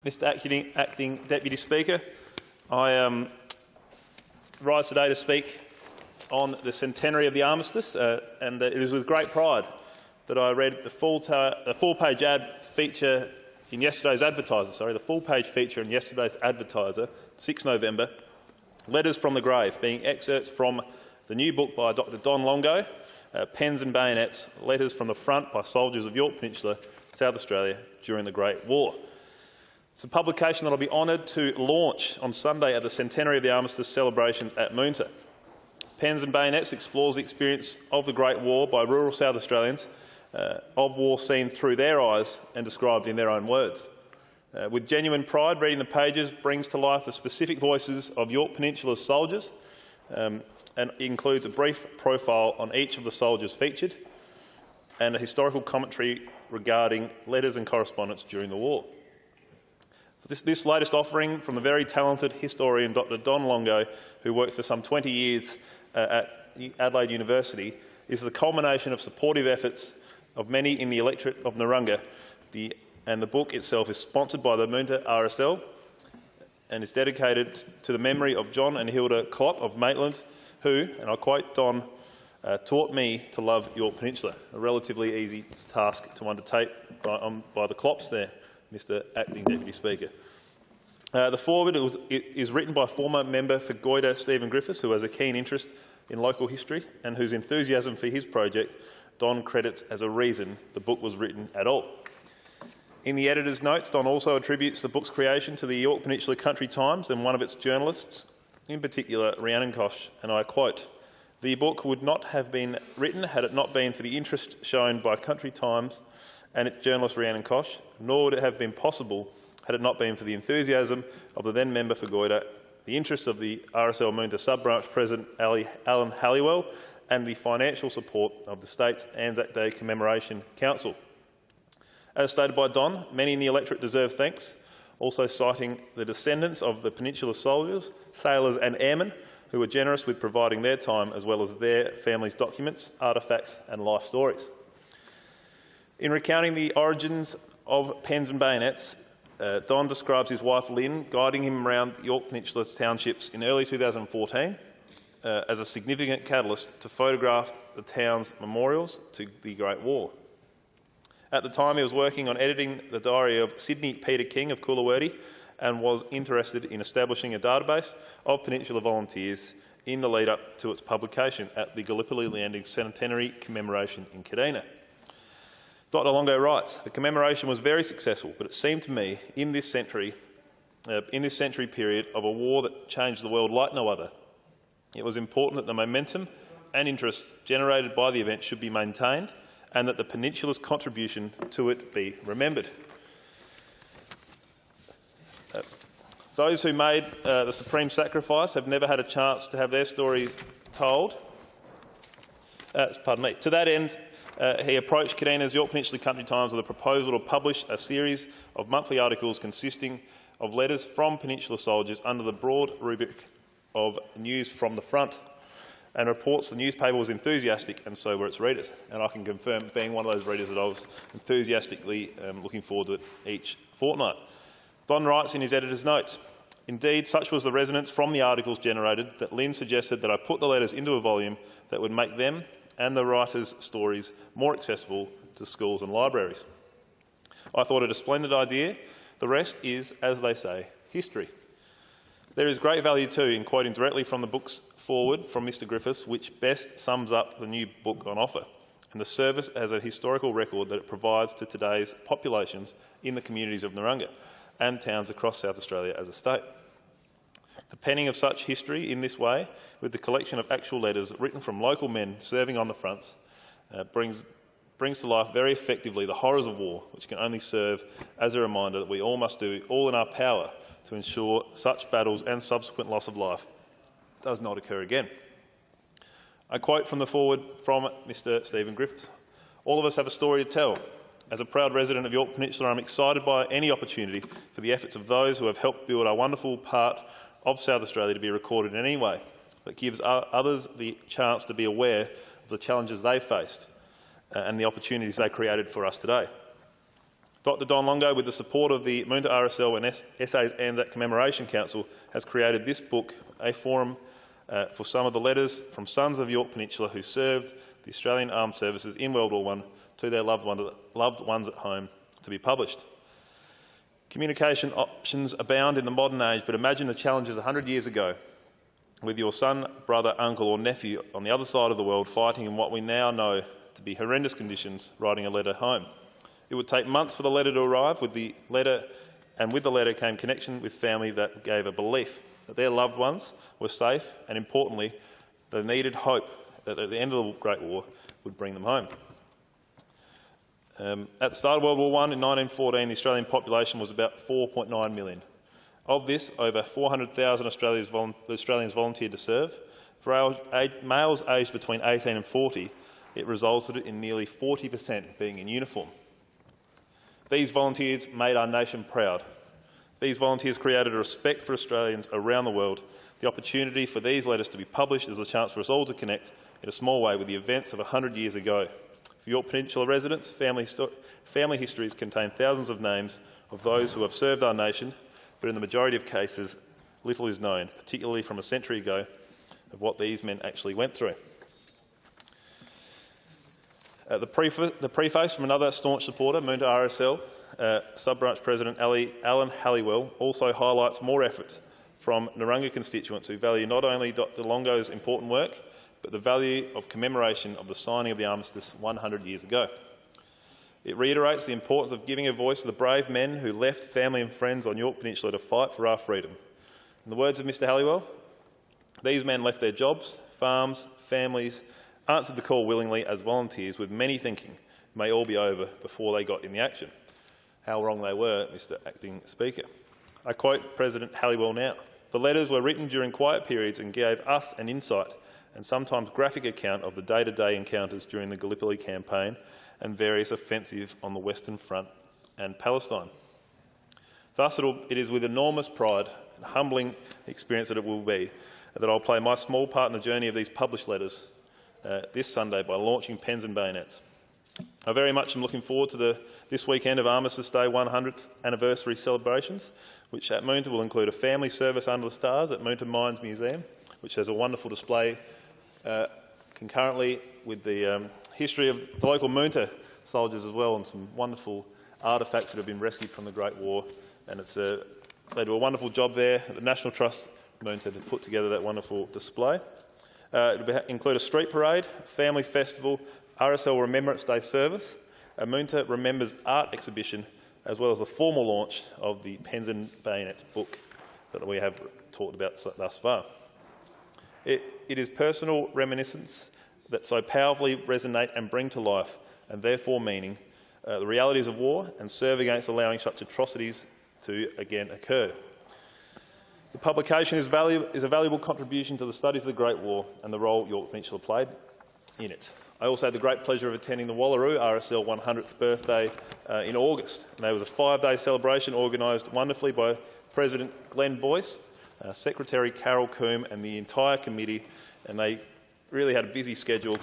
Mr Acting Deputy Speaker, I rise today to speak on the centenary of the Armistice, and it is with great pride that I read the full-page ad feature in yesterday's Advertiser. The full-page feature in yesterday's Advertiser, 6 November, Letters from the Grave, being excerpts from the new book by Dr. Don Longo, Pens and Bayonets: Letters from the Front by Soldiers of York Peninsula, South Australia during the Great War. It's a publication that I'll be honoured to launch on Sunday at the centenary of the Armistice celebrations at Moonta. Pens and Bayonets explores the experience of the Great War by rural South Australians, of war seen through their eyes and described in their own words. With genuine pride, reading the pages brings to life the specific voices of York Peninsula's soldiers, and includes a brief profile on each of the soldiers featured and a historical commentary regarding letters and correspondence during the war. This latest offering from the very talented historian Dr. Don Longo, who works for some 20 years at Adelaide University, is the culmination of supportive efforts of many in the electorate of Narungga, and the book itself is sponsored by the Moonta RSL and is dedicated to the memory of John and Hilda Klopp of Maitland, who, and I quote Don, taught me to love York Peninsula, a relatively easy task to undertake by the Klopps there, Mr Acting Deputy Speaker. The foreword is written by former member for Goyder Stephen Griffiths, who has a keen interest in local history and whose enthusiasm for his project Don credits as a reason the book was written at all. In the editor's notes, Don also attributes the book's creation to the York Peninsula Country Times and one of its journalists, in particular Rhiannon Koch, and I quote, "The book would not have been written had it not been for the interest shown by Country Times and its journalist Rhiannon Koch, nor would it have been possible had it not been for the enthusiasm of the then member for Goyder, the interests of the RSL Moonta sub-branch president Alan Halliwell, and the financial support of the state's Anzac Day Commemoration Council." As stated by Don, many in the electorate deserve thanks, also citing the descendants of the Peninsula soldiers, sailors and airmen who were generous with providing their time as well as their families' documents, artefacts and life stories. In recounting the origins of Pens and Bayonets, Don describes his wife Lynn guiding him around York Peninsula's townships in early 2014 as a significant catalyst to photograph the town's memorials to the Great War. At the time, he was working on editing the diary of Sydney Peter King of Coolarwerty and was interested in establishing a database of Peninsula volunteers in the lead-up to its publication at the Gallipoli Landing Centenary Commemoration in Kadina. Dr. Longo writes, "The commemoration was very successful, but it seemed to me in this century period of a war that changed the world like no other, it was important that the momentum and interest generated by the event should be maintained and that the Peninsula's contribution to it be remembered." Those who made the supreme sacrifice have never had a chance to have their stories told. To that end, he approached Kadina's York Peninsula Country Times with a proposal to publish a series of monthly articles consisting of letters from Peninsula soldiers under the broad rubric of News from the Front, and reports the newspaper was enthusiastic and so were its readers. And I can confirm, being one of those readers, that I was enthusiastically looking forward to it each fortnight. Don writes in his editor's notes, "Indeed, such was the resonance from the articles generated that Lynn suggested that I put the letters into a volume that would make them and the writers' stories more accessible to schools and libraries. I thought it a splendid idea. The rest is, as they say, history." There is great value too in quoting directly from the book's foreword from Mr Griffiths, which best sums up the new book on offer and the service as a historical record that it provides to today's populations in the communities of Narungga and towns across South Australia as a state. The penning of such history in this way, with the collection of actual letters written from local men serving on the fronts, brings to life very effectively the horrors of war, which can only serve as a reminder that we all must do all in our power to ensure such battles and subsequent loss of life does not occur again. I quote from the foreword from Mr Stephen Griffiths, "All of us have a story to tell. As a proud resident of York Peninsula, I'm excited by any opportunity for the efforts of those who have helped build our wonderful part of South Australia to be recorded in any way that gives others the chance to be aware of the challenges they faced and the opportunities they created for us today. Dr Don Longo, with the support of the Moonta RSL and SA's Anzac Commemoration Council, has created this book, a forum for some of the letters from sons of York Peninsula who served the Australian Armed Services in World War I to their loved ones at home, to be published. Communication options abound in the modern age, but imagine the challenges 100 years ago, with your son, brother, uncle or nephew on the other side of the world fighting in what we now know to be horrendous conditions, writing a letter home. It would take months for the letter to arrive, with the letter came connection with family that gave a belief that their loved ones were safe, and importantly, the needed hope that at the end of the Great War would bring them home. At the start of World War I in 1914, the Australian population was about 4.9 million. Of this, over 400,000 Australians volunteered to serve. For males aged between 18 and 40, it resulted in nearly 40% being in uniform. These volunteers made our nation proud. These volunteers created a respect for Australians around the world. The opportunity for these letters to be published is a chance for us all to connect in a small way with the events of 100 years ago. For York Peninsula residents, family histories contain thousands of names of those who have served our nation, but in the majority of cases, little is known, particularly from a century ago, of what these men actually went through. The preface from another staunch supporter, Moonta RSL, Sub-Branch President Alan Halliwell, also highlights more efforts from Narungga constituents who value not only Dr Longo's important work, but the value of commemoration of the signing of the Armistice 100 years ago. It reiterates the importance of giving a voice to the brave men who left family and friends on York Peninsula to fight for our freedom. In the words of Mr Halliwell, these men left their jobs, farms, families, answered the call willingly as volunteers, with many thinking it may all be over before they got in the action. How wrong they were, Mr Acting Speaker. I quote President Halliwell now. The letters were written during quiet periods and gave us an insight and sometimes graphic account of the day-to-day encounters during the Gallipoli campaign and various offensives on the Western Front and Palestine. Thus, it is with enormous pride and humbling experience that it will be that I'll play my small part in the journey of these published letters this Sunday by launching Pens and Bayonets. I very much am looking forward to this weekend of Armistice Day 100th anniversary celebrations, which at Moonta will include a family service under the stars at Moonta Mines Museum, which has a wonderful display concurrently with the history of the local Moonta soldiers as well, and some wonderful artefacts that have been rescued from the Great War. And they do a wonderful job there at the National Trust Moonta to put together that wonderful display. It will include a street parade, family festival, RSL Remembrance Day service, a Moonta Remembers art exhibition, as well as the formal launch of the Pens and Bayonets book that we have talked about thus far. It is personal reminiscence that so powerfully resonate and bring to life, and therefore meaning, the realities of war and serve against allowing such atrocities to again occur. The publication is a valuable contribution to the studies of the Great War and the role York Peninsula played in it. I also had the great pleasure of attending the Wallaroo RSL 100th birthday in August. And there was a 5-day celebration organised wonderfully by President Glenn Boyce, Secretary Carol Coombe and the entire committee, and they really had a busy schedule.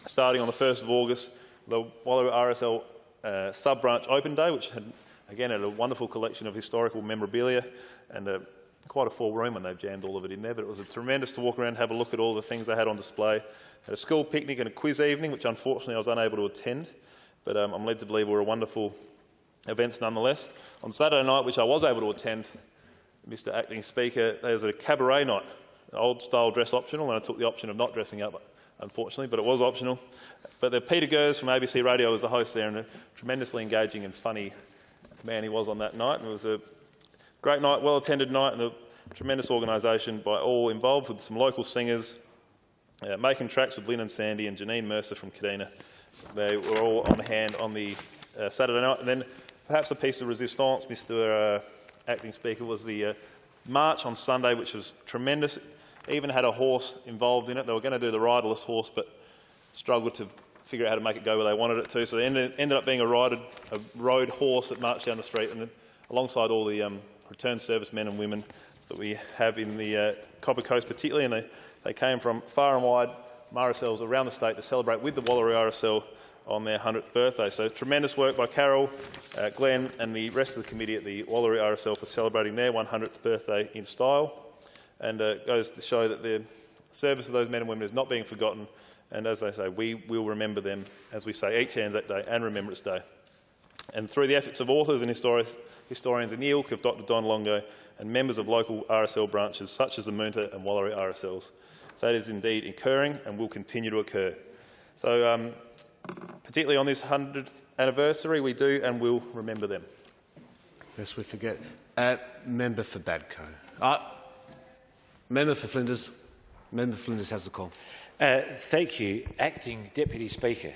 Starting on the 1st of August, the Wallaroo RSL Sub-Branch Open Day, which had a wonderful collection of historical memorabilia and quite a full room when they've jammed all of it in there, but it was tremendous to walk around and have a look at all the things they had on display. Had a school picnic and a quiz evening, which unfortunately I was unable to attend, but I'm led to believe were wonderful events nonetheless. On Saturday night, which I was able to attend, Mr Acting Speaker, there was a cabaret night, old-style dress optional, and I took the option of not dressing up, unfortunately, but it was optional. But Peter Gers from ABC Radio was the host there, and a tremendously engaging and funny man he was on that night. And it was a great night, well-attended night, and a tremendous organisation by all involved, with some local singers, making tracks with Lynn and Sandy and Janine Mercer from Kadina. They were all on hand on the Saturday night. And then perhaps a piece de resistance, Mr Acting Speaker, was the march on Sunday, which was tremendous. Even had a horse involved in it. They were going to do the riderless horse, but struggled to figure out how to make it go where they wanted it to. So they ended up being a road horse that marched down the street, and then alongside all the return service men and women that we have in the Copper Coast particularly, and they came from far and wide, RSLs around the state to celebrate with the Wallaroo RSL on their 100th birthday. So tremendous work by Carol, Glenn and the rest of the committee at the Wallaroo RSL for celebrating their 100th birthday in style. And it goes to show that the service of those men and women is not being forgotten. And as they say, we will remember them, as we say, each Anzac Day and Remembrance Day. And through the efforts of authors and historians in the ilk of Dr Don Longo and members of local RSL branches such as the Moonta and Wallaroo RSLs, that is indeed occurring and will continue to occur. So particularly on this 100th anniversary, we do and will remember them. Lest we forget. Member for Badcoe. Member for Flinders. Member for Flinders has the call. Thank you, Acting Deputy Speaker.